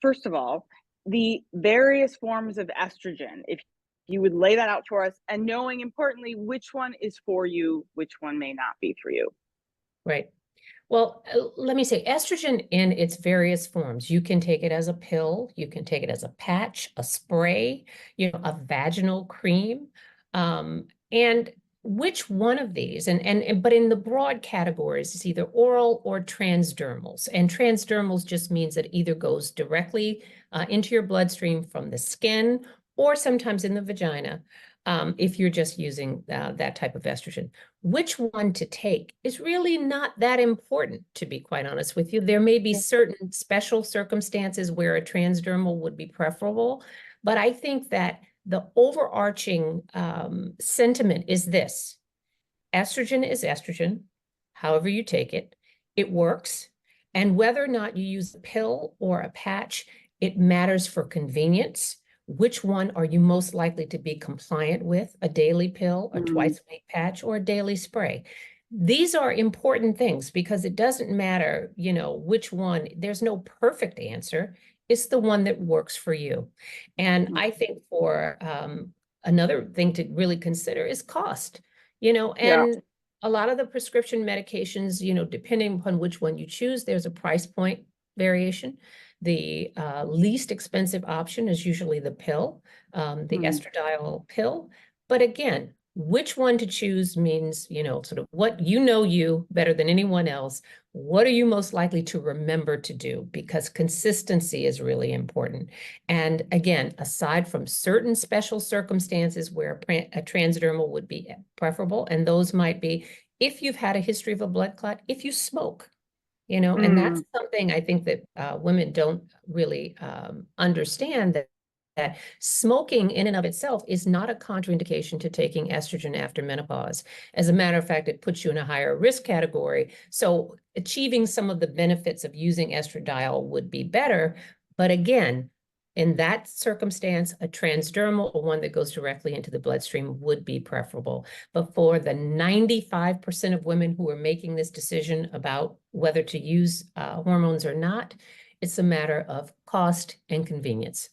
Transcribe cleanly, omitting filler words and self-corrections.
first of all, the various forms of estrogen, if you would lay that out for us, and knowing importantly which one is for you, which one may not be for you. Right. Well, let me say estrogen in its various forms. You can take it as a pill, you can take it as a patch, a spray, a vaginal cream. And which one of these, but in the broad categories, it's either oral or transdermals. And transdermals just means that it either goes directly into your bloodstream from the skin or sometimes in the vagina. If you're just using that type of estrogen. Which one to take is really not that important, to be quite honest with you. There may be certain special circumstances where a transdermal would be preferable, but I think that the overarching sentiment is this. Estrogen is estrogen, however you take it. It works. And whether or not you use a pill or a patch, it matters for convenience. Which one are you most likely to be compliant with? A daily pill, a twice-a-week patch, or a daily spray? These are important things because it doesn't matter, which one. There's no perfect answer. It's the one that works for you. And I think for another thing to really consider is cost, and a lot of the prescription medications, depending upon which one you choose, there's a price point variation. The least expensive option is usually the pill, the estradiol pill. But again, which one to choose means, sort of what you better than anyone else. What are you most likely to remember to do? Because consistency is really important. And again, aside from certain special circumstances where a transdermal would be preferable, and those might be if you've had a history of a blood clot, if you smoke. And that's something I think that women don't really understand, that smoking in and of itself is not a contraindication to taking estrogen after menopause. As a matter of fact, it puts you in a higher risk category. So achieving some of the benefits of using estradiol would be better. But again, in that circumstance, a transdermal or one that goes directly into the bloodstream would be preferable. But for the 95% of women who are making this decision about whether to use hormones or not, it's a matter of cost and convenience.